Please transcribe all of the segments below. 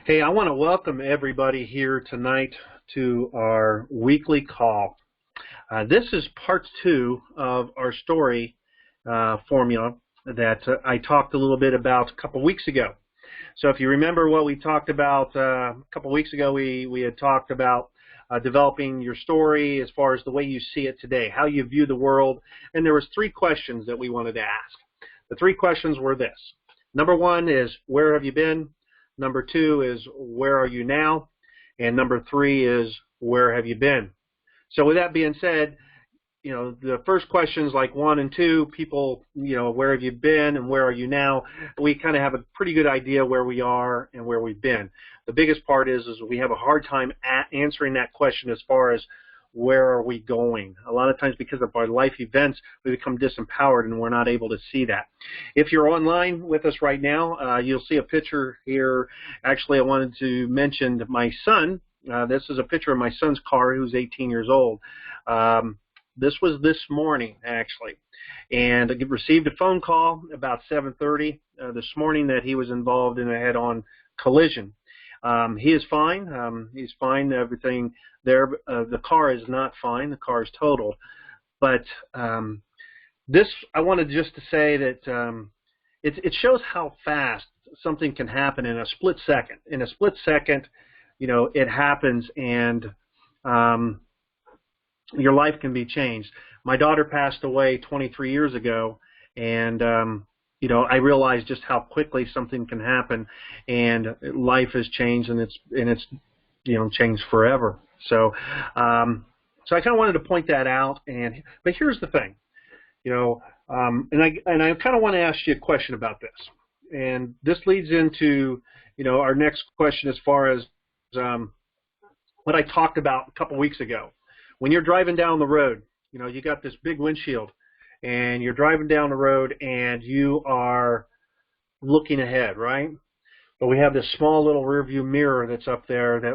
Hey, I want to welcome everybody here tonight to our weekly call. This is part two of our story formula that I talked a little bit about a couple weeks ago. So if you remember what we talked about a couple weeks ago, we had talked about developing your story as far as the way you see it today, how you view the world, and there was three questions that we wanted to ask. The three questions were this. Number one is, where have you been? Number two is, where are you now? And number three is, where have you been? So with that being said, the first questions like one and two, people, where have you been and where are you now? We kind of have a pretty good idea where we are and where we've been. The biggest part is we have a hard time answering that question as far as where are we going. A lot of times because of our life events, we become disempowered and we're not able to see that. If you're online with us right now, you'll see a picture here. Actually, I wanted to mention my son. This is a picture of my son's car, who's 18 years old. This was this morning, actually, and I received a phone call about 7:30 this morning that he was involved in a head-on collision. He is fine. He's fine. Everything there. The car is not fine. The car is totaled. But this, I wanted just to say that it shows how fast something can happen in a split second. In a split second, it happens, and your life can be changed. My daughter passed away 23 years ago, and I realized just how quickly something can happen, and life has changed, and it's changed forever. So I kind of wanted to point that out. But here's the thing, and I kind of want to ask you a question about this, and this leads into our next question as far as what I talked about a couple weeks ago. When you're driving down the road, you got this big windshield, and you're driving down the road, and you are looking ahead, right? But we have this small little rear view mirror that's up there that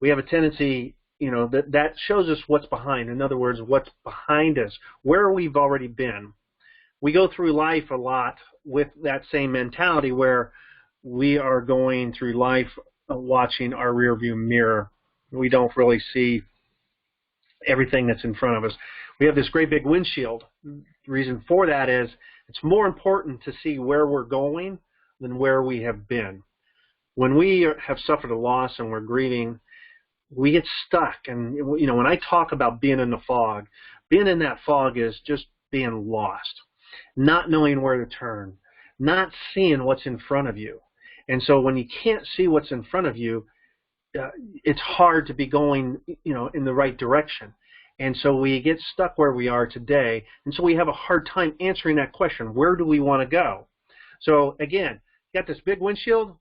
we have a tendency, that shows us what's behind. In other words, what's behind us, where we've already been. We go through life a lot with that same mentality where we are going through life watching our rear view mirror. We don't really see everything that's in front of us. We have this great big windshield. The reason for that is it's more important to see where we're going than where we have been. When we have suffered a loss and we're grieving, we get stuck. And when I talk about being in the fog, being in that fog is just being lost, not knowing where to turn, not seeing what's in front of you. And so when you can't see what's in front of you, it's hard to be going, in the right direction. And so we get stuck where we are today. And so we have a hard time answering that question. Where do we want to go? So again, you got this big windshield,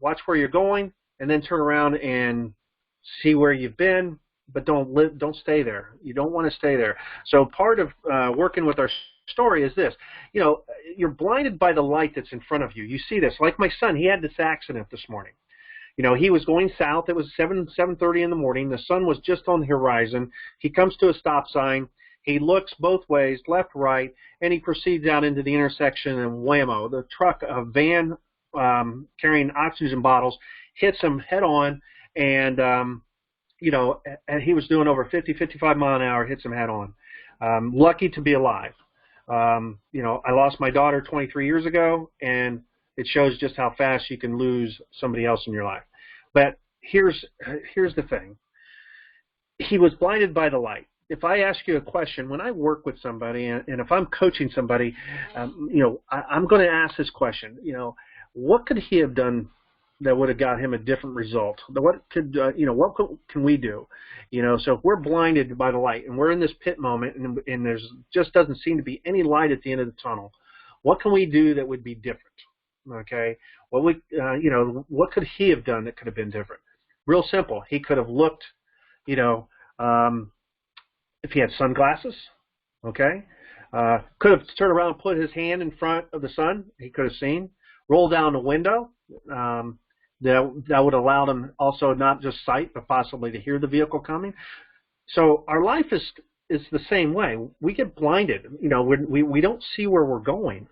watch where you're going, and then turn around and see where you've been, but don't stay there. You don't want to stay there. So part of working with our story is this. You're blinded by the light that's in front of you. You see this. Like my son, he had this accident this morning. He was going south. It was 7:30 in the morning. The sun was just on the horizon. He comes to a stop sign. He looks both ways, left, right, and he proceeds out into the intersection, and whammo, the truck, a van carrying oxygen bottles, hits him head on, and, and he was doing over 50, 55 mile an hour, hits him head on. Lucky to be alive. I lost my daughter 23 years ago, and it shows just how fast you can lose somebody else in your life. But here's the thing. He was blinded by the light. If I ask you a question, when I work with somebody, and if I'm coaching somebody, I'm going to ask this question. What could he have done that would have got him a different result? What can we do? So if we're blinded by the light and we're in this pit moment and there's just doesn't seem to be any light at the end of the tunnel, what can we do that would be different? Okay, what could he have done that could have been different? Real simple. He could have looked, if he had sunglasses, okay, could have turned around and put his hand in front of the sun. He could have seen. Roll down the window. That would allow him also not just sight, but possibly to hear the vehicle coming. So our life is the same way. We get blinded. We don't see where we're going.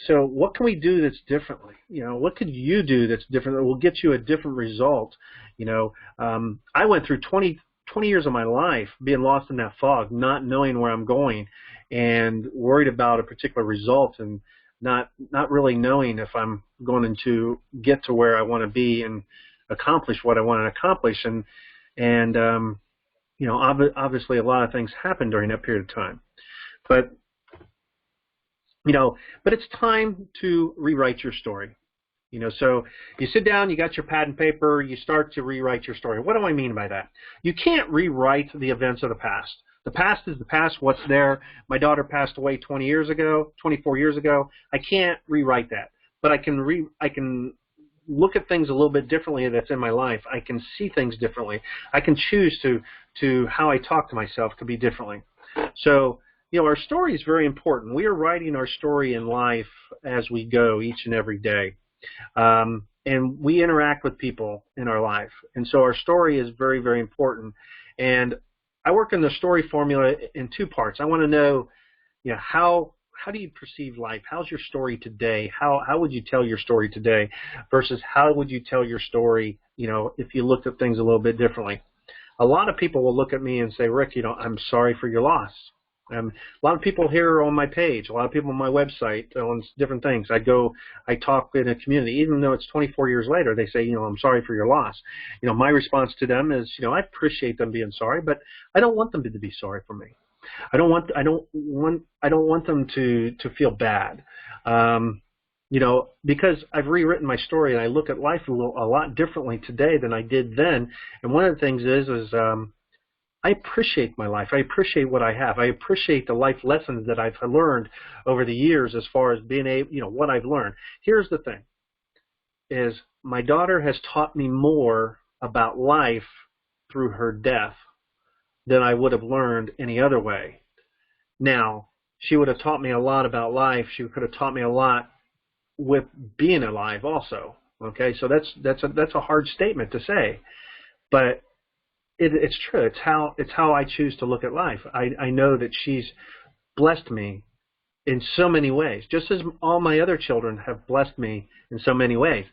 So what can we do that's differently? What could you do that's different that will get you a different result? I went through 20 years of my life being lost in that fog, not knowing where I'm going, and worried about a particular result, and not really knowing if I'm going to get to where I want to be and accomplish what I want to accomplish. And obviously a lot of things happened during that period of time. But it's time to rewrite your story. So you sit down, you got your pad and paper, you start to rewrite your story. What do I mean by that? You can't rewrite the events of the past. The past is the past, what's there. My daughter passed away 24 years ago. I can't rewrite that. But I can look at things a little bit differently that's in my life. I can see things differently. I can choose to how I talk to myself to be differently. So, our story is very important. We are writing our story in life as we go each and every day. And we interact with people in our life. And so our story is very, very important. And I work in the story formula in two parts. I want to know, how do you perceive life? How's your story today? How would you tell your story today versus how would you tell your story, if you looked at things a little bit differently? A lot of people will look at me and say, Rick, I'm sorry for your loss. A lot of people here on my page, a lot of people on my website on different things. I talk in a community, even though it's 24 years later, they say, I'm sorry for your loss. My response to them is, I appreciate them being sorry, but I don't want them to be sorry for me. I don't want them to feel bad. Because I've rewritten my story and I look at life a lot differently today than I did then. And one of the things is I appreciate my life. I appreciate what I have. I appreciate the life lessons that I've learned over the years as far as being able, what I've learned. Here's the thing, is my daughter has taught me more about life through her death than I would have learned any other way. Now, she would have taught me a lot about life. She could have taught me a lot with being alive also. Okay, so that's a hard statement to say, but it's true. It's how I choose to look at life. I know that she's blessed me in so many ways, just as all my other children have blessed me in so many ways.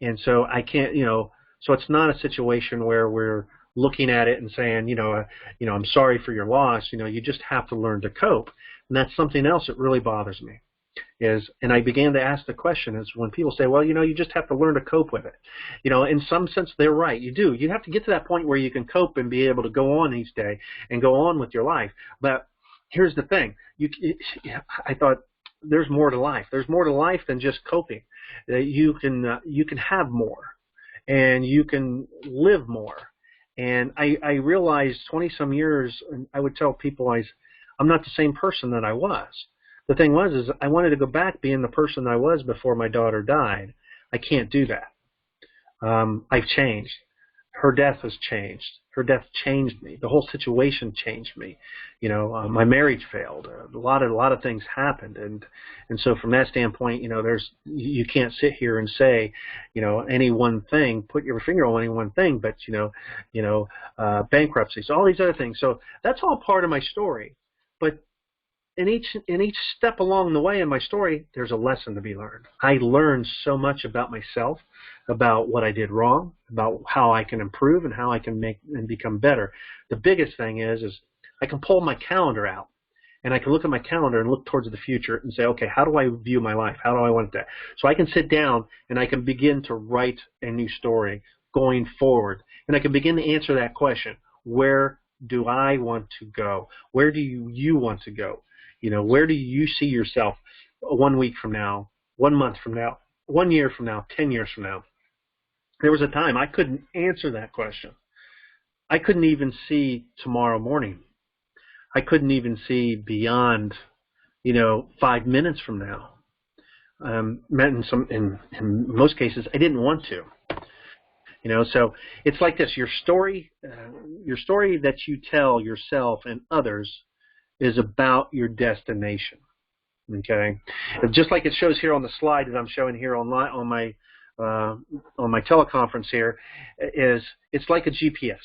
And so I can't, so it's not a situation where we're looking at it and saying, I'm sorry for your loss. You just have to learn to cope. And that's something else that really bothers me. And I began to ask the question is when people say, well, you just have to learn to cope with it. In some sense, they're right. You do. You have to get to that point where you can cope and be able to go on each day and go on with your life. But here's the thing. I thought there's more to life. There's more to life than just coping. You can have more and you can live more. And I realized 20-some years, and I would tell people I'm not the same person that I was. The thing was I wanted to go back being the person I was before my daughter died. I can't do that. I've changed. Her death has changed. Her death changed me. The whole situation changed me. My marriage failed. A lot of things happened, and so from that standpoint, you can't sit here and say, any one thing, put your finger on any one thing, but bankruptcies, all these other things. So that's all part of my story, but in each step along the way in my story, there's a lesson to be learned. I learned so much about myself, about what I did wrong, about how I can improve and how I can make and become better. The biggest thing is I can pull my calendar out and I can look at my calendar and look towards the future and say, okay, how do I view my life? How do I want that? So I can sit down and I can begin to write a new story going forward. And I can begin to answer that question. Where do I want to go? Where do you want to go? Where do you see yourself 1 week from now, 1 month from now, 1 year from now, 10 years from now? There was a time I couldn't answer that question. I couldn't even see tomorrow morning. I couldn't even see beyond, 5 minutes from now. In most cases, I didn't want to. So it's like this. Your story that you tell yourself and others is about your destination. Okay, just like it shows here on the slide that I'm showing here online on my teleconference here, it's like a GPS.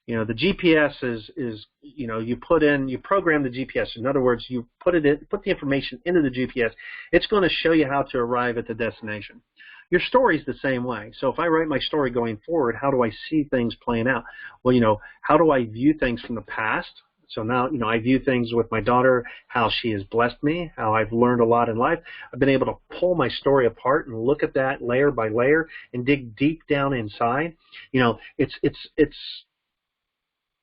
The GPS is you program the GPS. In other words, you put the information into the GPS. It's going to show you how to arrive at the destination. Your story is the same way. So if I write my story going forward, how do I see things playing out? Well, how do I view things from the past? So now, I view things with my daughter, how she has blessed me, how I've learned a lot in life. I've been able to pull my story apart and look at that layer by layer and dig deep down inside.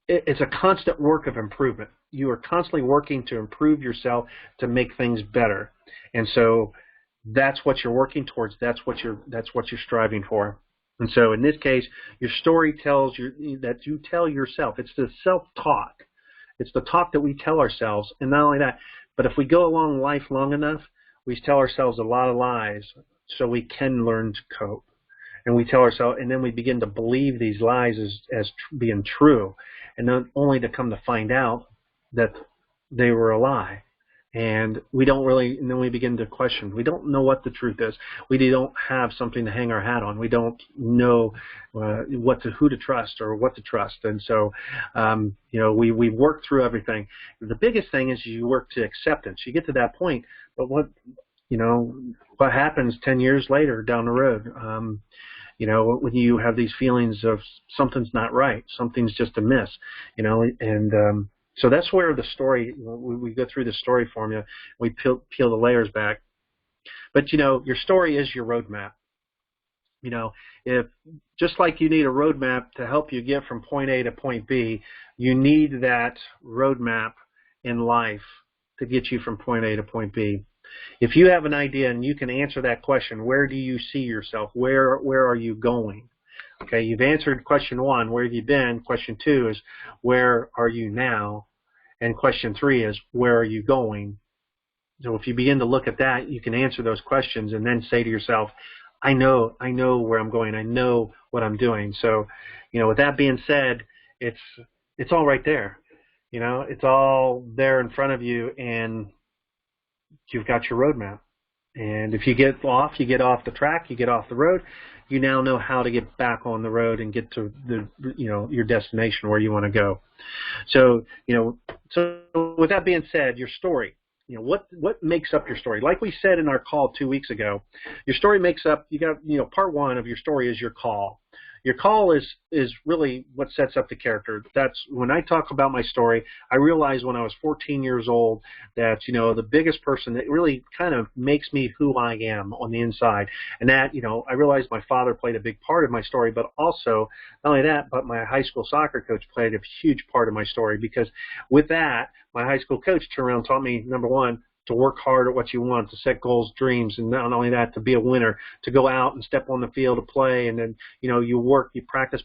It's a constant work of improvement. You are constantly working to improve yourself to make things better. And so that's what you're working towards. That's what you're striving for. And so in this case, your story tells that you tell yourself. It's the self-talk. It's the talk that we tell ourselves. And not only that, but if we go along life long enough, we tell ourselves a lot of lies so we can learn to cope. And we tell ourselves, and then we begin to believe these lies as being true, and then only to come to find out that they were a lie. And then we begin to question. We don't know what the truth is. We don't have something to hang our hat on. We don't know who to trust or what to trust. And so, we work through everything. The biggest thing is you work to acceptance. You get to that point, but what happens 10 years later down the road? When you have these feelings of something's not right, something's just amiss, so that's where the story, we go through the story formula, we peel the layers back. But, your story is your roadmap. If just like you need a roadmap to help you get from point A to point B, you need that roadmap in life to get you from point A to point B. If you have an idea and you can answer that question, where do you see yourself? Where are you going? Okay, you've answered question 1, where have you been? Question 2 is, where are you now? And question 3 is, where are you going? So if you begin to look at that, you can answer those questions and then say to yourself, I know where I'm going. I know what I'm doing. So, with that being said, it's all right there. It's all there in front of you, and you've got your roadmap. And if you get off the track, you get off the road, you now know how to get back on the road and get to your destination where you want to go. So, so with that being said, your story, what makes up your story? Like we said in our call 2 weeks ago, your story makes up, part 1 of your story is your call. Your call is really what sets up the character. That's when I talk about my story, I realized when I was 14 years old that, the biggest person that really kind of makes me who I am on the inside. And that, I realized my father played a big part of my story, but also, not only that, but my high school soccer coach played a huge part of my story, because with that, my high school coach turned around and taught me, number 1, to work hard at what you want, to set goals, dreams, and not only that, to be a winner, to go out and step on the field to play, and then, you work, you practice.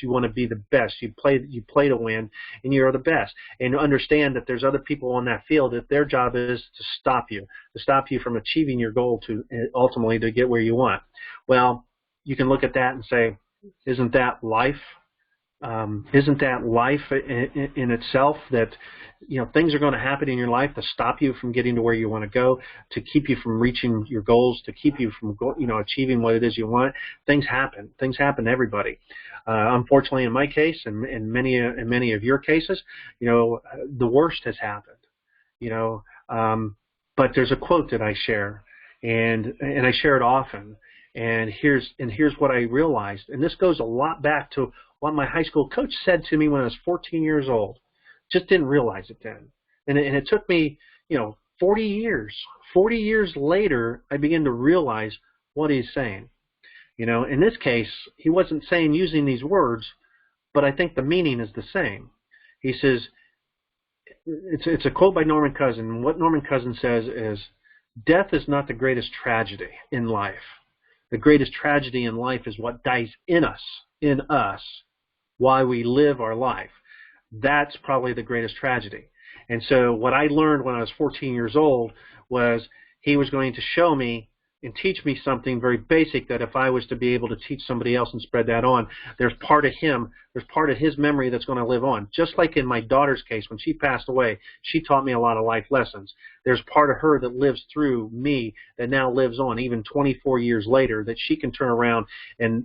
You want to be the best. You play to win, and you're the best. And understand that there's other people on that field that their job is to stop you from achieving your goal to ultimately to get where you want. Well, you can look at that and say, isn't that life? Isn't that life in itself, that things are going to happen in your life to stop you from getting to where you want to go, to keep you from reaching your goals, to keep you from achieving what it is you want? Things happen to everybody. Unfortunately, in my case, and in many of your cases, the worst has happened. But there's a quote that I share, and I share it often. And here's what I realized, and this goes a lot back to what my high school coach said to me when I was 14 years old. Just didn't realize it then, and it took me 40 years. 40 years later, I began to realize what he's saying. In this case, he wasn't saying using these words, but I think the meaning is the same. He says, it's a quote by Norman Cousin. What Norman Cousin says is, death is not the greatest tragedy in life. The greatest tragedy in life is what dies in us, while we live our life. That's probably the greatest tragedy. And so what I learned when I was 14 years old was he was going to show me and teach me something very basic that if I was to be able to teach somebody else and spread that on, there's part of his memory that's going to live on. Just like in my daughter's case, when she passed away, she taught me a lot of life lessons. There's part of her that lives through me that now lives on, even 24 years later, that she can turn around and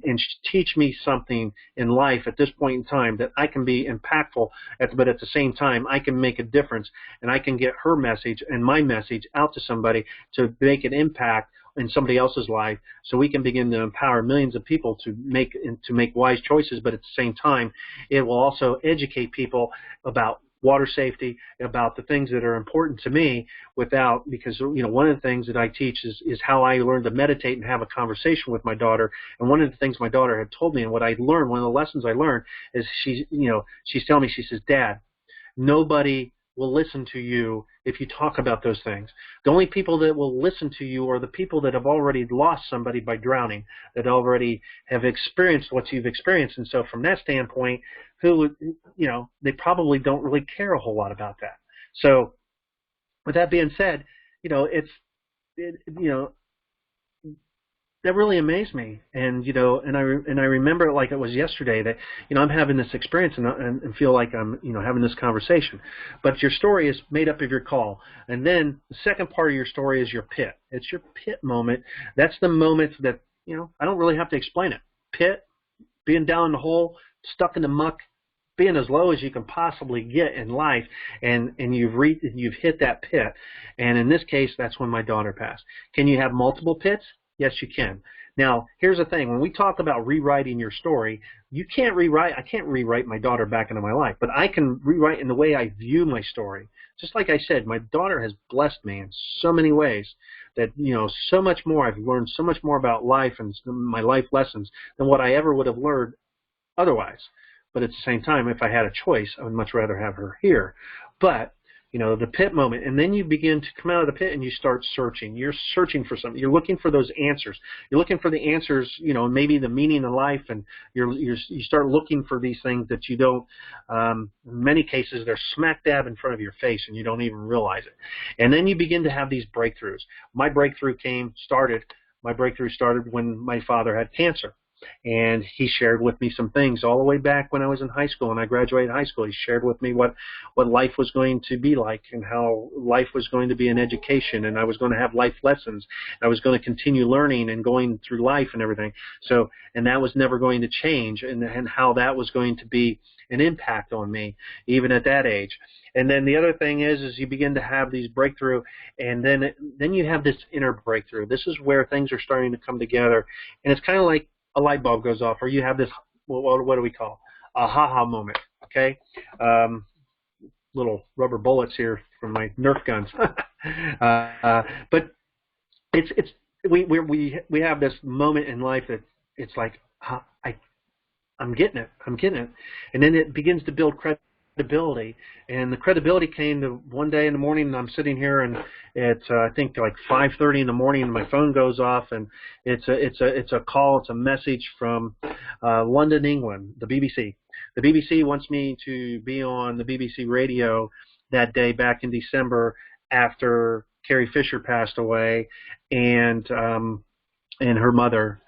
teach me something in life at this point in time that I can be impactful, but at the same time, I can make a difference, and I can get her message and my message out to somebody to make an impact in somebody else's life, so we can begin to empower millions of people to make wise choices. But at the same time, it will also educate people about water safety, about the things that are important to me, because one of the things that I teach is how I learned to meditate and have a conversation with my daughter. And one of the things my daughter had told me, and what I learned, one of the lessons I learned, is she's telling me, she says, "Dad, nobody will listen to you if you talk about those things. The only people that will listen to you are the people that have already lost somebody by drowning, that already have experienced what you've experienced." And so from that standpoint, they probably don't really care a whole lot about that. So with that being said, that really amazed me, and I remember it like it was yesterday, that I'm having this experience and feel like I'm having this conversation. But your story is made up of your call, and then the second part of your story is your pit. It's your pit moment. That's the moment that I don't really have to explain it. Pit, being down in the hole, stuck in the muck, being as low as you can possibly get in life, and you've hit that pit. And in this case, that's when my daughter passed. Can you have multiple pits? Yes, you can. Now, here's the thing. When we talk about rewriting your story, I can't rewrite my daughter back into my life, but I can rewrite in the way I view my story. Just like I said, my daughter has blessed me in so many ways that, so much more. I've learned so much more about life and my life lessons than what I ever would have learned otherwise. But at the same time, if I had a choice, I would much rather have her here. But the pit moment, and then you begin to come out of the pit and you start searching. You're searching for something. You're looking for those answers. You're looking for the answers, maybe the meaning of life, and you start looking for these things that you don't. In many cases, they're smack dab in front of your face, and you don't even realize it. And then you begin to have these breakthroughs. My breakthrough started when my father had cancer. And he shared with me some things all the way back when I was in high school, and I graduated high school. He shared with me what life was going to be like, and how life was going to be an education, and I was going to have life lessons. I was going to continue learning and going through life and everything. So, and that was never going to change, and how that was going to be an impact on me, even at that age. And then the other thing is you begin to have these breakthrough, and then you have this inner breakthrough. This is where things are starting to come together, and it's kind of like a light bulb goes off, or you have this, what do we call, a ha-ha moment, okay? Little rubber bullets here from my Nerf guns. But we have this moment in life that it's like, I'm getting it, and then it begins to build credibility, and the credibility came to one day in the morning, and I'm sitting here, and it's I think like 5:30 in the morning, and my phone goes off, and it's a call, it's a message from London, England, the BBC. The BBC wants me to be on the BBC radio that day back in December after Carrie Fisher passed away, and her mother,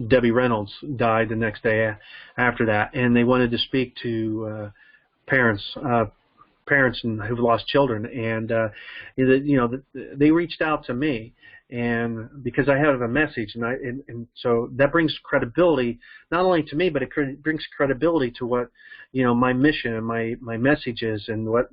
Debbie Reynolds, died the next day after that, and they wanted to speak to parents who've lost children, and they reached out to me, and because I have a message, and so that brings credibility not only to me, but it brings credibility to what my mission and my message is, and what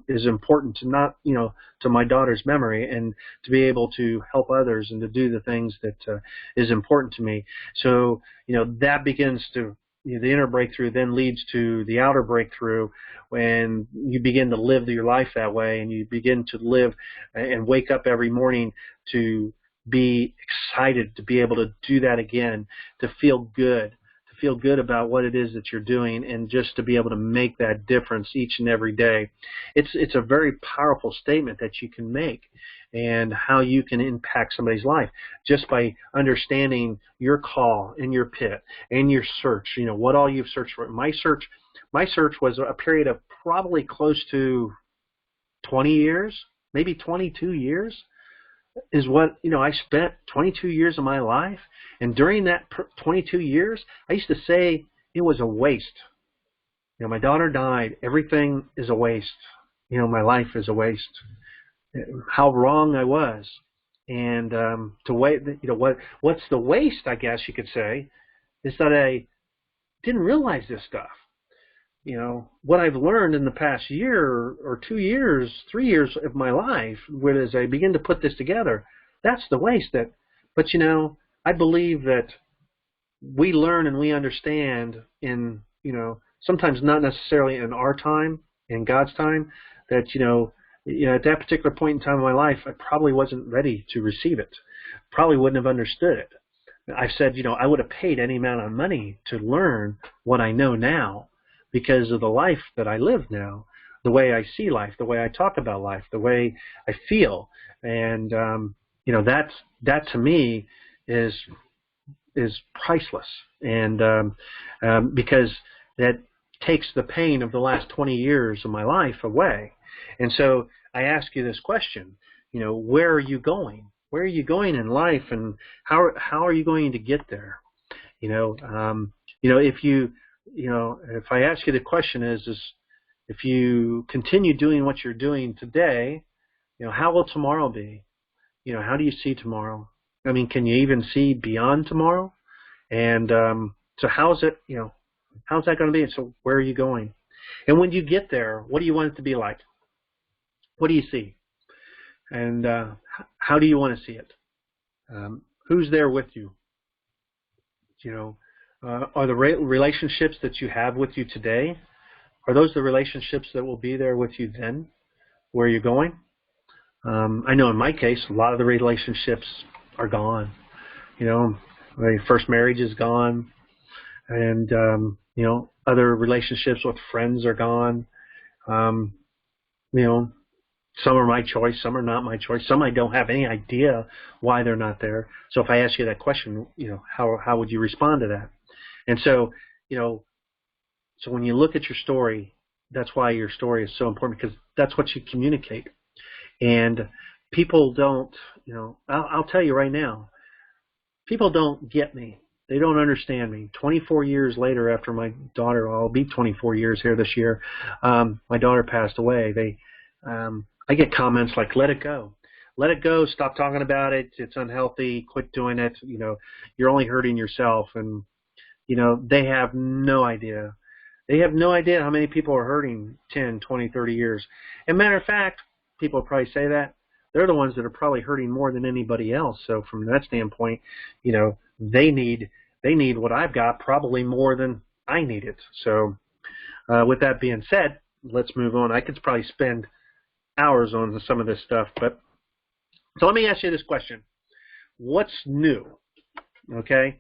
is important to to my daughter's memory, and to be able to help others and to do the things that is important to me. So that begins to the inner breakthrough then leads to the outer breakthrough, when you begin to live your life that way, and you begin to live and wake up every morning to be excited to be able to do that again, to feel good about what it is that you're doing, and just to be able to make that difference each and every day. It's a very powerful statement that you can make, and how you can impact somebody's life just by understanding your call and your pit and your search, what all you've searched for. My search was a period of probably close to 20 years, maybe 22 years. is what, I spent 22 years of my life, and during that 22 years, I used to say it was a waste. My daughter died. Everything is a waste. My life is a waste. How wrong I was. And to wait, what's the waste, I guess you could say, is that I didn't realize this stuff. What I've learned in the past year or 2 years, 3 years of my life, as I begin to put this together, that's the waste. But I believe that we learn and we understand in, sometimes not necessarily in our time, in God's time, that, at that particular point in time in my life, I probably wasn't ready to receive it. Probably wouldn't have understood it. I've said, I would have paid any amount of money to learn what I know now because of the life that I live now, the way I see life, the way I talk about life, the way I feel. And, that to me is priceless. And because that takes the pain of the last 20 years of my life away. And so I ask you this question, where are you going? Where are you going in life, and how are you going to get there? If I ask you the question is if you continue doing what you're doing today, how will tomorrow be? How do you see tomorrow? I mean, can you even see beyond tomorrow? And so how's that going to be? So where are you going? And when you get there, what do you want it to be like? What do you see? And how do you want to see it? Who's there with you? Are the relationships that you have with you today, are those the relationships that will be there with you then, where you're going? I know in my case, a lot of the relationships are gone. My first marriage is gone, and other relationships with friends are gone. Some are my choice, some are not my choice. Some I don't have any idea why they're not there. So if I ask you that question, how would you respond to that? And so, so when you look at your story, that's why your story is so important, because that's what you communicate. And people don't, I'll tell you right now, people don't get me. They don't understand me. 24 years later, after my daughter, I'll be 24 years here this year, my daughter passed away. I get comments like, let it go. Let it go. Stop talking about it. It's unhealthy. Quit doing it. You're only hurting yourself. And, they have no idea. They have no idea how many people are hurting 10, 20, 30 years. And matter of fact, people probably say that. They're the ones that are probably hurting more than anybody else. So from that standpoint, they need what I've got probably more than I need it. So with that being said, let's move on. I could probably spend hours on some of this stuff, but so let me ask you this question: what's new? Okay,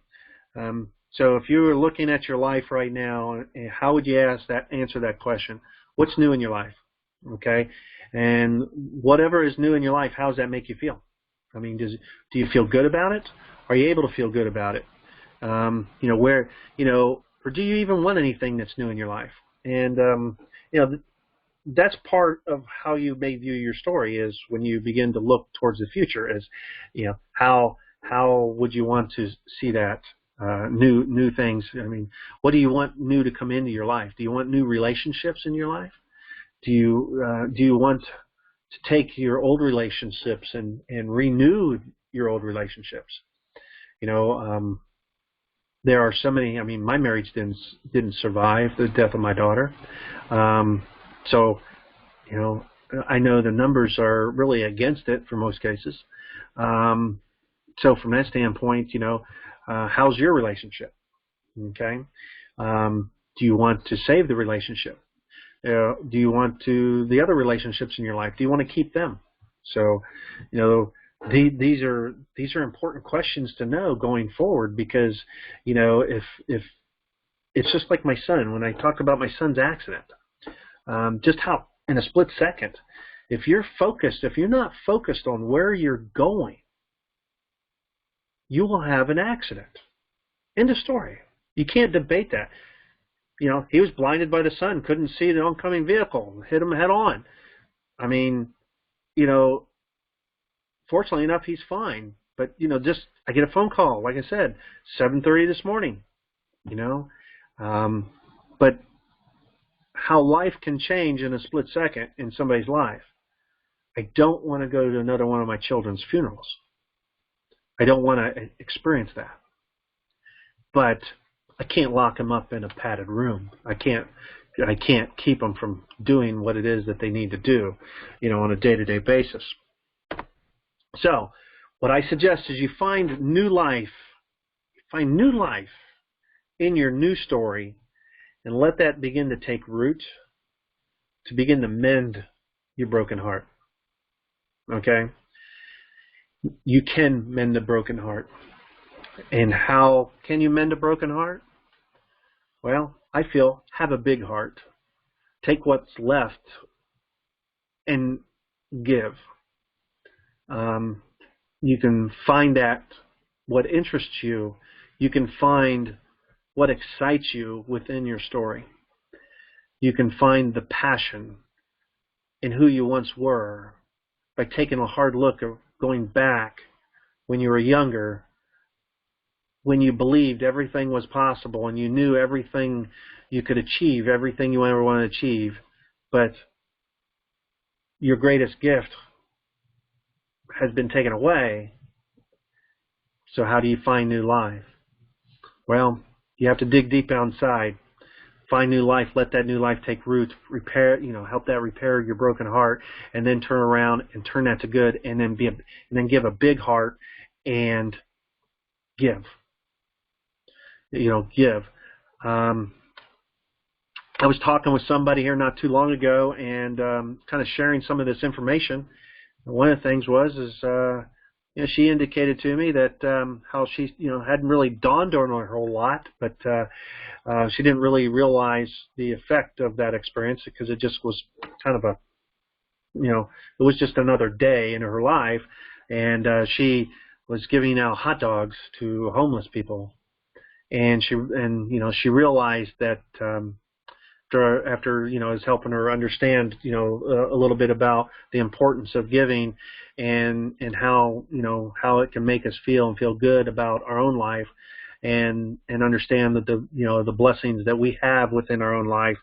so if you were looking at your life right now, how would you answer that question? What's new in your life? Okay, and whatever is new in your life, how does that make you feel? I mean, do you feel good about it? Are you able to feel good about it? Or do you even want anything that's new in your life? And that's part of how you may view your story, is when you begin to look towards the future, is how would you want to see that new things? I mean, what do you want new to come into your life? Do you want new relationships in your life? Do you want to take your old relationships and renew your old relationships? There are so many. I mean, my marriage didn't survive the death of my daughter. So, I know the numbers are really against it for most cases. So from that standpoint, how's your relationship? Okay. Do you want to save the relationship? Do you want the other relationships in your life? Do you want to keep them? So, these are important questions to know going forward, because, if it's just like my son, when I talk about my son's accident, just how in a split second, if you're not focused on where you're going, you will have an accident. End of story. You can't debate that. He was blinded by the sun, couldn't see the oncoming vehicle, hit him head on. I mean, fortunately enough, he's fine. But, just I get a phone call, like I said, 7:30 this morning, you know. But how life can change in a split second in somebody's life. I don't want to go to another one of my children's funerals. I don't want to experience that. But I can't lock them up in a padded room. I can't keep them from doing what it is that they need to do, on a day-to-day basis. So what I suggest is you find new life in your new story, and let that begin to take root, to begin to mend your broken heart. Okay? You can mend a broken heart. And how can you mend a broken heart? Well, I feel, have a big heart. Take what's left and give. You can find that what interests you. You can find what excites you within your story. You can find the passion in who you once were by taking a hard look at going back when you were younger, when you believed everything was possible and you knew everything you could achieve, everything you ever want to achieve, but your greatest gift has been taken away. So how do you find new life? Well, you have to dig deep inside, find new life, let that new life take root, repair, help that repair your broken heart, and then turn around and turn that to good, and then give a big heart and give. Give. I was talking with somebody here not too long ago, and kind of sharing some of this information. And one of the things was she indicated to me that how she hadn't really dawned on her a whole lot, but she didn't really realize the effect of that experience, because it just was kind of it was just another day in her life, and she was giving out hot dogs to homeless people. And she realized that after is helping her understand a little bit about the importance of giving, and how how it can make us feel good about our own life, and understand that the blessings that we have within our own life,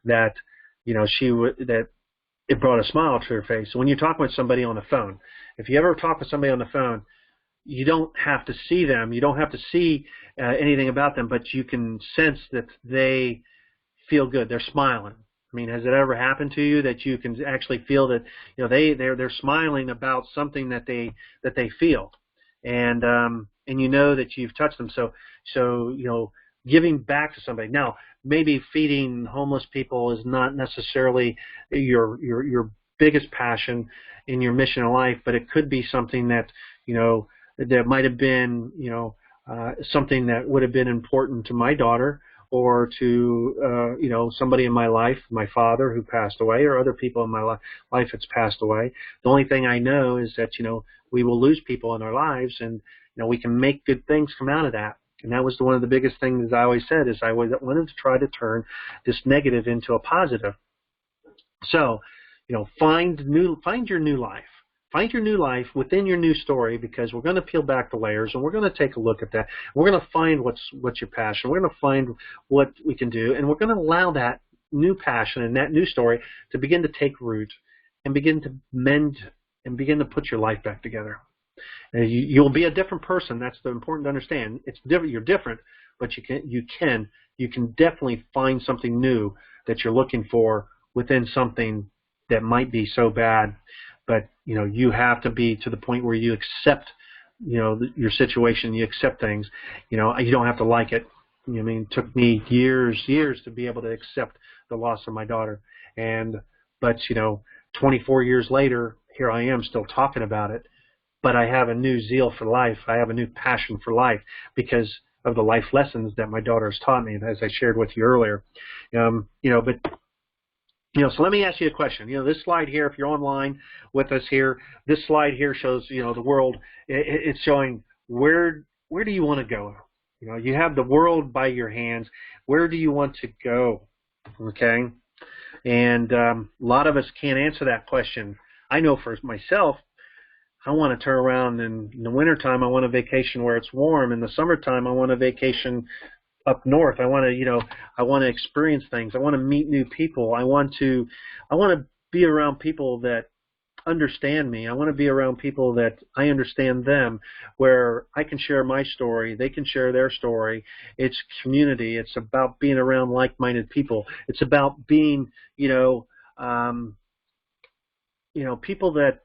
that that it brought a smile to her face. So when you're talking with somebody on the phone, if you ever talk with somebody on the phone, you don't have to see them. You don't have to see anything about them, but you can sense that they feel good. They're smiling. I mean, has it ever happened to you that you can actually feel that they're smiling about something that they feel, and that you've touched them. So giving back to somebody. Now, maybe feeding homeless people is not necessarily your biggest passion in your mission in life, but it could be something that that might have been, something that would have been important to my daughter, or to, somebody in my life, my father who passed away, or other people in my life that's passed away. The only thing I know is that, we will lose people in our lives, and, we can make good things come out of that. And that was one of the biggest things I always said, is I wanted to try to turn this negative into a positive. So, find your new life. Find your new life within your new story, because we're going to peel back the layers, and we're going to take a look at that. We're going to find what's your passion. We're going to find what we can do, and we're going to allow that new passion and that new story to begin to take root, and begin to mend, and begin to put your life back together. And you'll be a different person. That's the important to understand. It's different. You're different, but you can definitely find something new that you're looking for within something that might be so bad. But, you have to be to the point where you accept, your situation, you accept things. You don't have to like it. It took me years to be able to accept the loss of my daughter. But 24 years later, here I am still talking about it. But I have a new zeal for life. I have a new passion for life, because of the life lessons that my daughter has taught me, as I shared with you earlier. So let me ask you a question. This slide here, if you're online with us here, this slide here shows, the world. It's showing where do you want to go? You have the world by your hands. Where do you want to go? Okay. And a lot of us can't answer that question. I know for myself, I want to turn around and in the wintertime I want a vacation where it's warm. In the summertime I want a vacation up north. I want to, I want to experience things. I want to meet new people. I want to be around people that understand me. I want to be around people that I understand them, where I can share my story, they can share their story. It's community. It's about being around like-minded people. It's about being, people that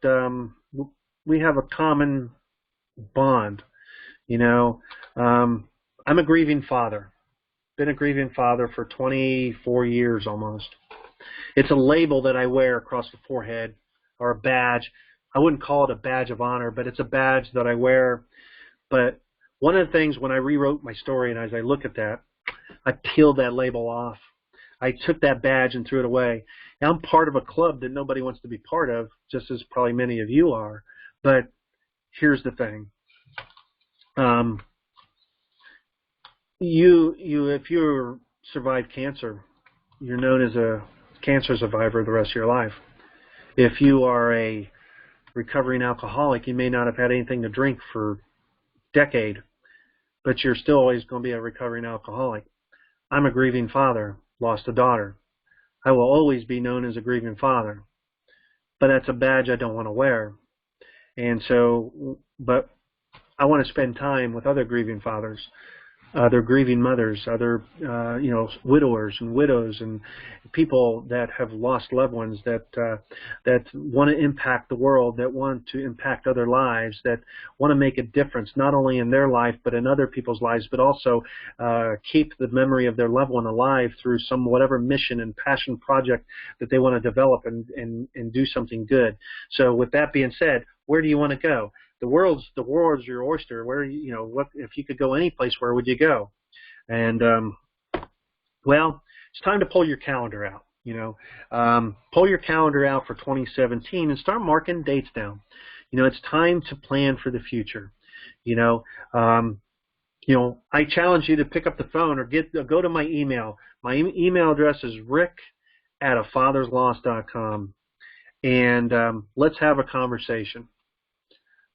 we have a common bond. I'm a grieving father. Been a grieving father for 24 years almost. It's a label that I wear across the forehead, or a badge. I wouldn't call it a badge of honor, but it's a badge that I wear. But one of the things when I rewrote my story, and as I look at that, I peeled that label off. I took that badge and threw it away. Now, I'm part of a club that nobody wants to be part of, just as probably many of you are. But here's the thing. If you survive cancer, you're known as a cancer survivor the rest of your life. If you are a recovering alcoholic, you may not have had anything to drink for a decade, but you're still always going to be a recovering alcoholic. I'm a grieving father, lost a daughter. I will always be known as a grieving father, but that's a badge I don't want to wear. And so, but I want to spend time with other grieving fathers, other grieving mothers, other widowers and widows, and people that have lost loved ones that want to impact the world, that want to impact other lives, that want to make a difference not only in their life but in other people's lives, but also keep the memory of their loved one alive through some whatever mission and passion project that they want to develop and do something good. So with that being said, where do you want to go? The world's your oyster. Where what if you could go any place? Where would you go? And well, it's time to pull your calendar out. Pull your calendar out for 2017 and start marking dates down. It's time to plan for the future. I challenge you to pick up the phone or go to my email. My email address is rick@afathersloss.com, and let's have a conversation.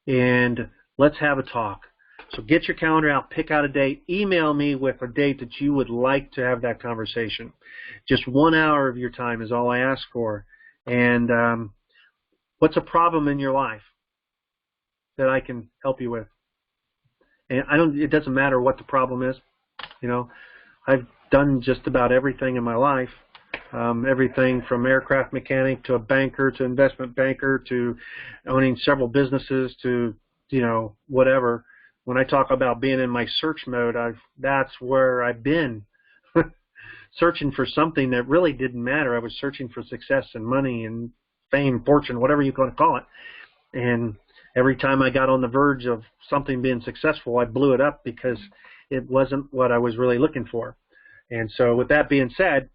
And let's have a talk. So get your calendar out, pick out a date, email me with a date that you would like to have that conversation. Just 1 hour of your time is all I ask for. And what's a problem in your life that I can help you with? And it doesn't matter what the problem is. I've done just about everything in my life. Everything from aircraft mechanic to a banker to investment banker to owning several businesses to, whatever. When I talk about being in my search mode, that's where I've been. Searching for something that really didn't matter. I was searching for success and money and fame, fortune, whatever you want to call it. And every time I got on the verge of something being successful, I blew it up because it wasn't what I was really looking for. And so with that being said,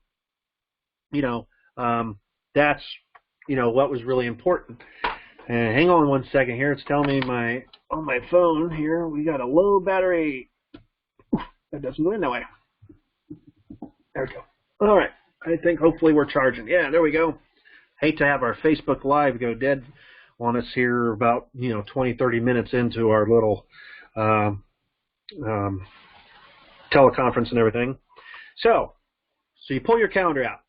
that's, what was really important. And hang on 1 second here. It's telling me on my phone here, we got a low battery. That doesn't go in that way. There we go. All right. I think hopefully we're charging. Yeah, there we go. Hate to have our Facebook Live go dead on us here about, 20, 30 minutes into our little teleconference and everything. So you pull your calendar out.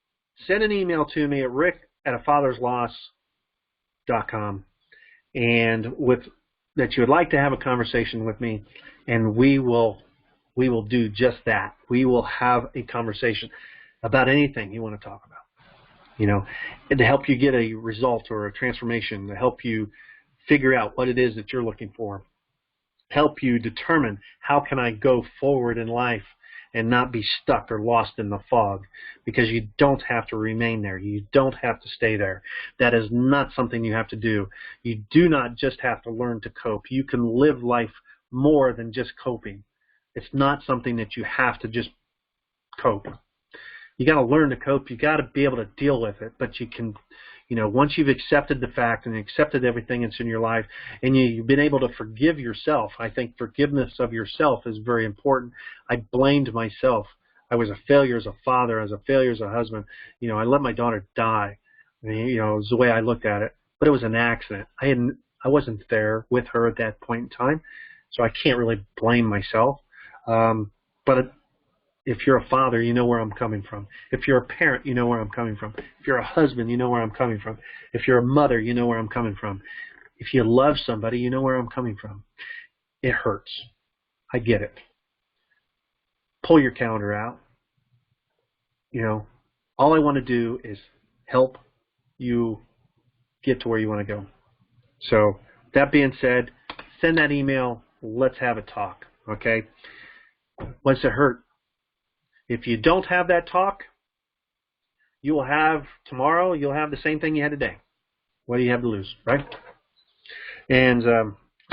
Send an email to me at rick@afathersloss.com and that you would like to have a conversation with me, and we will do just that. We will have a conversation about anything you want to talk about. And to help you get a result or a transformation, to help you figure out what it is that you're looking for, help you determine how can I go forward in life and not be stuck or lost in the fog, because you don't have to remain there. You don't have to stay there. That is not something you have to do. You do not just have to learn to cope. You can live life more than just coping. It's not something that you have to just cope. You got to learn to cope. You got to be able to deal with it, but you can, once you've accepted the fact and accepted everything that's in your life, and you've been able to forgive yourself. I think forgiveness of yourself is very important. I blamed myself. I was a failure as a father, as a failure as a husband. I let my daughter die. It was the way I looked at it, but it was an accident. I I wasn't there with her at that point in time, so I can't really blame myself. But if you're a father, you know where I'm coming from. If you're a parent, you know where I'm coming from. If you're a husband, you know where I'm coming from. If you're a mother, you know where I'm coming from. If you love somebody, you know where I'm coming from. It hurts. I get it. Pull your calendar out. You know, all I want to do is help you get to where you want to go. So that being said, send that email. Let's have a talk. Okay? What's it hurt? If you don't have that talk, you will have tomorrow, you'll have the same thing you had today. What do you have to lose, right? And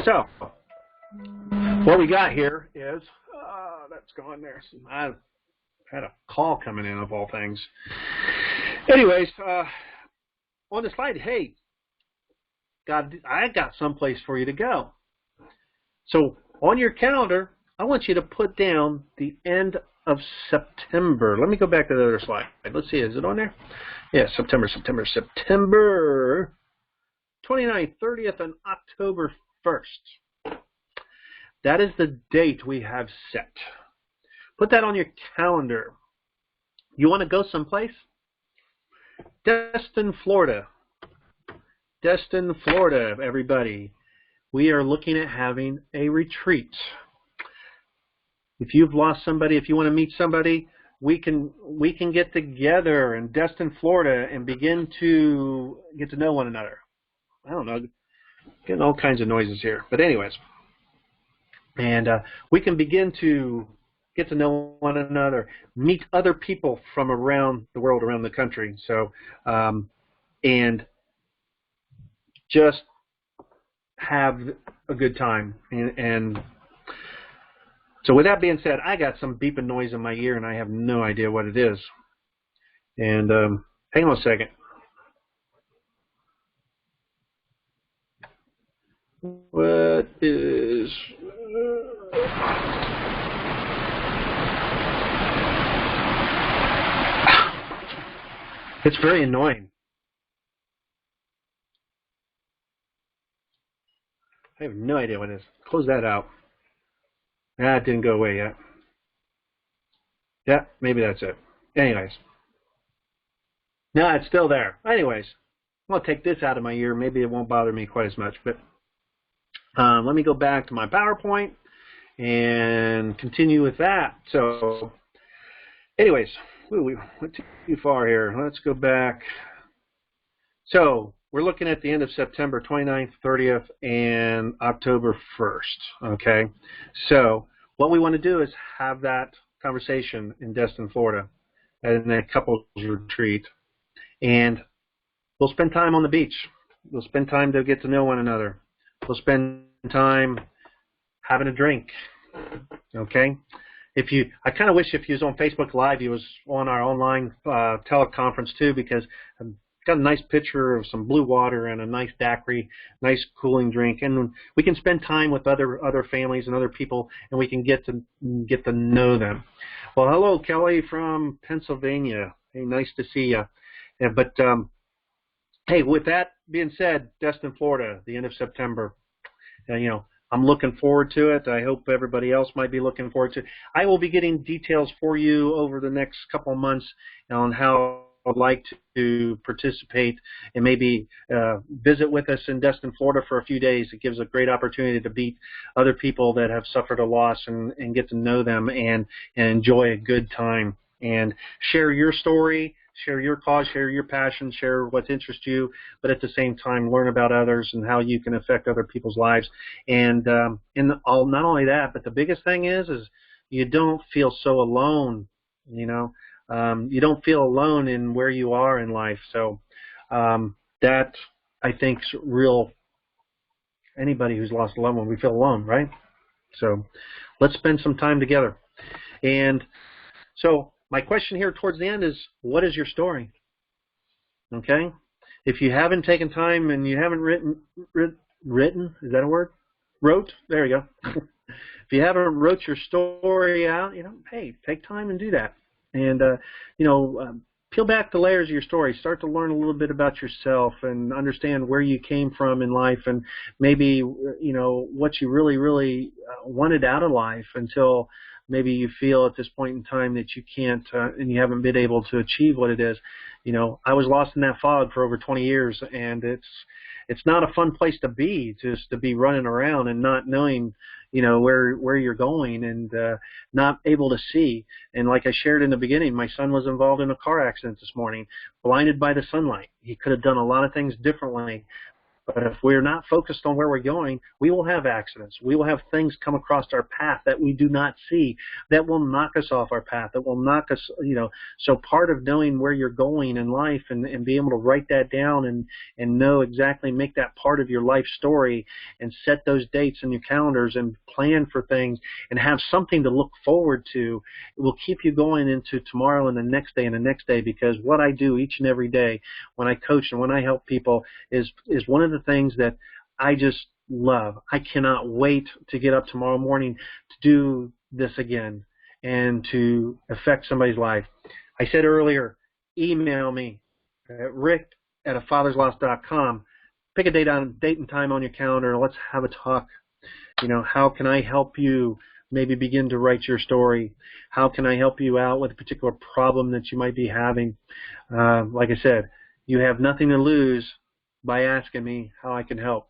so what we got here is, that's gone there. I've had a call coming in of all things. Anyways, on the slide, hey, God, I got someplace for you to go. So on your calendar, I want you to put down the end of September. Let me go back to the other slide. Let's see, is it on there? Yeah, September 29th, 30th, and October 1st. That is the date we have set. Put that on your calendar. You want to go someplace? Destin, Florida. Destin, Florida, everybody. We are looking at having a retreat. If you've lost somebody, if you want to meet somebody, we can get together in Destin, Florida, and begin to get to know one another. I don't know, getting all kinds of noises here, but anyways, and we can begin to get to know one another, meet other people from around the world, around the country. So, and just have a good time. And so with that being said, I got some beeping noise in my ear, and I have no idea what it is. And hang on a second. What is... It's very annoying. I have no idea what it is. Close that out. It didn't go away yet. Yeah, maybe that's it. Anyways. No, it's still there. Anyways, I'm going to take this out of my ear. Maybe it won't bother me quite as much. But let me go back to my PowerPoint and continue with that. So, anyways, we went too far here. Let's go back. So, we're looking at the end of September 29th, 30th, and October 1st. Okay? So, what we want to do is have that conversation in Destin, Florida, at a couples retreat. And we'll spend time on the beach. We'll spend time to get to know one another. We'll spend time having a drink. Okay? I kind of wish if you was on Facebook Live, you was on our online teleconference too, because I've got a nice picture of some blue water and a nice daiquiri, nice cooling drink, and we can spend time with other families and other people, and we can get to know them. Well, hello, Kelly from Pennsylvania. Hey, nice to see you. Yeah, but hey, with that being said, Destin, Florida, the end of September. I'm looking forward to it. I hope everybody else might be looking forward to it. I will be getting details for you over the next couple of months on how I'd like to participate and maybe visit with us in Destin, Florida for a few days. It gives a great opportunity to meet other people that have suffered a loss and get to know them and enjoy a good time and share your story, share your cause, share your passion, share what interests you, but at the same time learn about others and how you can affect other people's lives. And not only that, but the biggest thing is you don't feel so alone. You don't feel alone in where you are in life. So that, I think, is real. Anybody who's lost a loved one, we feel alone, right? So let's spend some time together. And so my question here towards the end is, what is your story? Okay? If you haven't taken time and you haven't written, is that a word? Wrote? There you go. If you haven't wrote your story out, hey, take time and do that. And, peel back the layers of your story. Start to learn a little bit about yourself and understand where you came from in life, and maybe what you really, really wanted out of life until maybe you feel at this point in time that you can't and you haven't been able to achieve what it is. I was lost in that fog for over 20 years, and it's not a fun place to be, just to be running around and not knowing where you're going, and not able to see. And like I shared in the beginning, my son was involved in a car accident this morning, blinded by the sunlight. He could have done a lot of things differently. But if we're not focused on where we're going, we will have accidents. We will have things come across our path that we do not see, that will knock us off our path, that will knock us, So part of knowing where you're going in life and being able to write that down and know exactly, make that part of your life story and set those dates in your calendars and plan for things and have something to look forward to, it will keep you going into tomorrow and the next day and the next day, because what I do each and every day when I coach and when I help people is one of the things that I just love. I cannot wait to get up tomorrow morning to do this again and to affect somebody's life. I said earlier, email me at rick@afatherslost.com. Pick a date and time on your calendar. Let's have a talk. How can I help you maybe begin to write your story? How can I help you out with a particular problem that you might be having? Like I said, you have nothing to lose by asking me how I can help.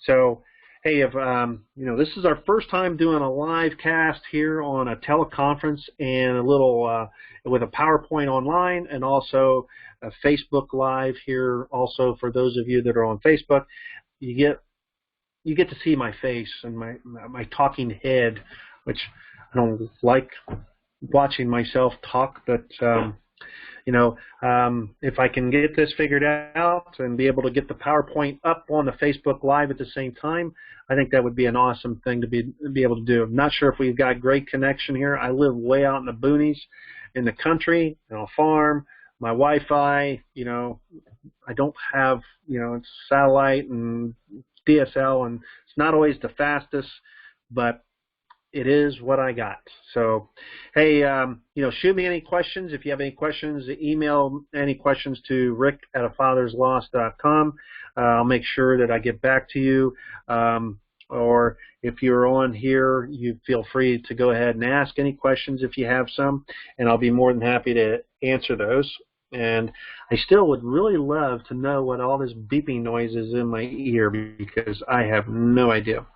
So, hey, if this is our first time doing a live cast here on a teleconference and a little with a PowerPoint online, and also a Facebook Live here. Also, for those of you that are on Facebook, you get to see my face and my talking head, which I don't like watching myself talk, but if I can get this figured out and be able to get the PowerPoint up on the Facebook Live at the same time, I think that would be an awesome thing to be able to do. I'm not sure if we've got great connection here. I live way out in the boonies in the country, on a farm. My Wi-Fi, I don't have, it's satellite and DSL, and it's not always the fastest, but it is what I got. So, hey, shoot me any questions. If you have any questions, email any questions to rick@afatherslost.com. I'll make sure that I get back to you. Or if you're on here, you feel free to go ahead and ask any questions if you have some, and I'll be more than happy to answer those. And I still would really love to know what all this beeping noise is in my ear, because I have no idea.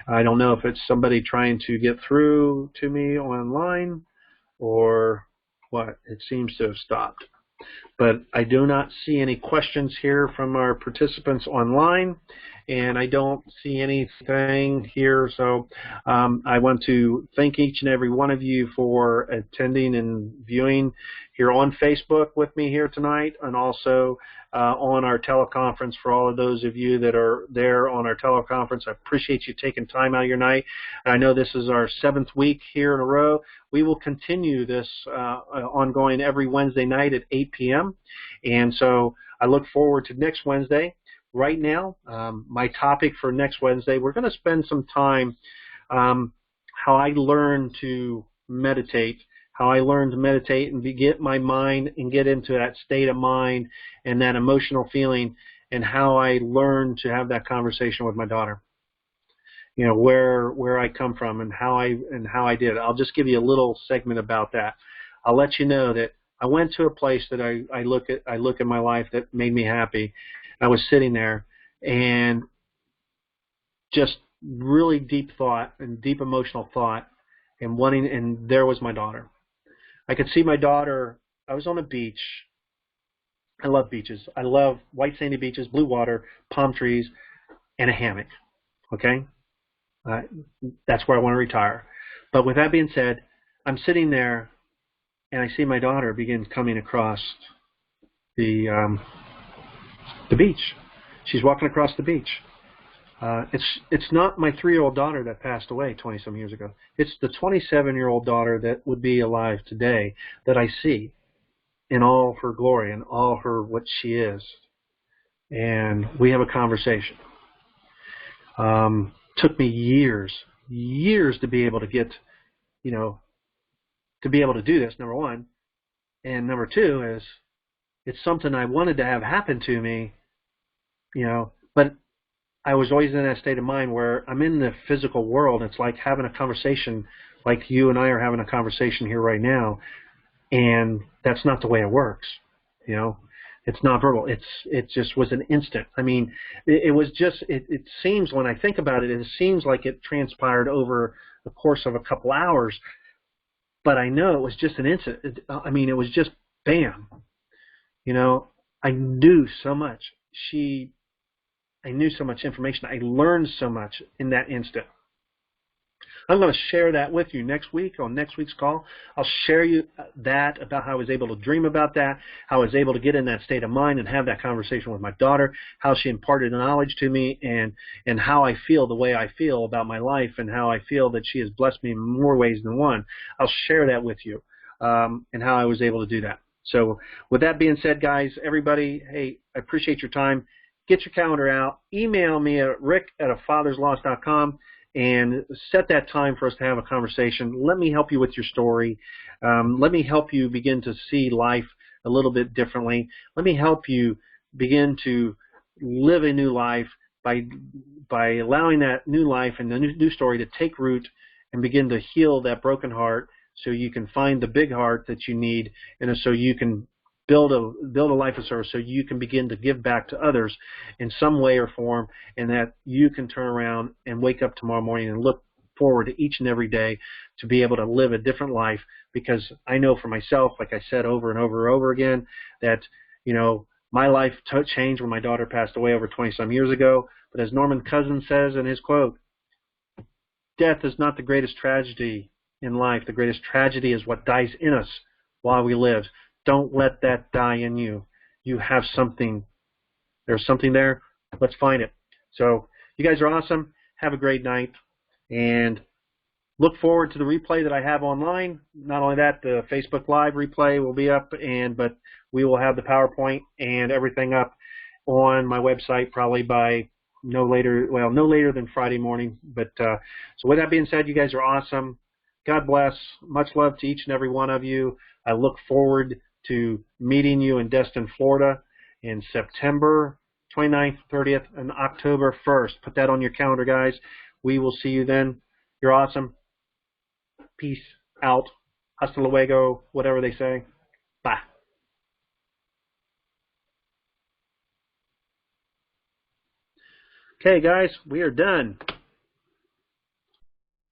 I don't know if it's somebody trying to get through to me online or what. It seems to have stopped. But I do not see any questions here from our participants online, and I don't see anything here. So I want to thank each and every one of you for attending and viewing here on Facebook with me here tonight, and also on our teleconference. For all of those of you that are there on our teleconference, I appreciate you taking time out of your night. I know this is our 7th week here in a row. We will continue this ongoing every Wednesday night at 8 p.m. And so I look forward to next Wednesday. Right now, my topic for next Wednesday, we're going to spend some time how I learned to meditate, and get my mind and get into that state of mind and that emotional feeling, and how I learned to have that conversation with my daughter. Where I come from and how I did it. I'll just give you a little segment about that. I'll let you know that I went to a place that I look at my life that made me happy. I was sitting there and just really deep thought and deep emotional thought, and there was my daughter. I could see my daughter. I was on a beach. I love beaches. I love white sandy beaches, blue water, palm trees, and a hammock. Okay? That's where I want to retire. But with that being said, I'm sitting there, and I see my daughter begin coming across the beach. She's walking across the beach. It's not my 3-year-old daughter that passed away 20-some years ago. It's the 27-year-old daughter that would be alive today that I see in all her glory and all her what she is. And we have a conversation. Took me years to be able to get, to be able to do this, number one. And number two is It's something I wanted to have happen to me, but I was always in that state of mind where I'm in the physical world. It's like having a conversation like you and I are having a conversation here right now, and that's not the way it works. You know, it's not verbal. It just was an instant. I mean, it was just. It seems when I think about it, it seems like it transpired over the course of a couple hours, but I know it was just an instant. It was just bam. I knew so much. I knew so much information. I learned so much in that instant. I'm going to share that with you next week on next week's call. I'll share you that about how I was able to dream about that, how I was able to get in that state of mind and have that conversation with my daughter, how she imparted the knowledge to me, and how I feel the way I feel about my life and how I feel that she has blessed me in more ways than one. I'll share that with you and how I was able to do that. So with that being said, guys, everybody, hey, I appreciate your time. Get your calendar out. Email me at rick@afathersloss.com and set that time for us to have a conversation. Let me help you with your story. Let me help you begin to see life a little bit differently. Let me help you begin to live a new life by allowing that new life and the new story to take root and begin to heal that broken heart so you can find the big heart that you need, and so you can build a life of service, so you can begin to give back to others in some way or form, and that you can turn around and wake up tomorrow morning and look forward to each and every day to be able to live a different life. Because I know for myself, like I said over and over and over again, that my life changed when my daughter passed away over 20-some years ago. But as Norman Cousins says in his quote, death is not the greatest tragedy in life. The greatest tragedy is what dies in us while we live. Don't let that die in you. You have something. There's something there. Let's find it. So you guys are awesome. Have a great night. And look forward to the replay that I have online. Not only that, the Facebook Live replay will be up, but we will have the PowerPoint and everything up on my website probably by no later than Friday morning. But so with that being said, you guys are awesome. God bless. Much love to each and every one of you. I look forward to meeting you in Destin, Florida in September 29th, 30th, and October 1st. Put that on your calendar, guys. We will see you then. You're awesome. Peace out. Hasta luego, whatever they say. Bye. Okay, guys, we are done.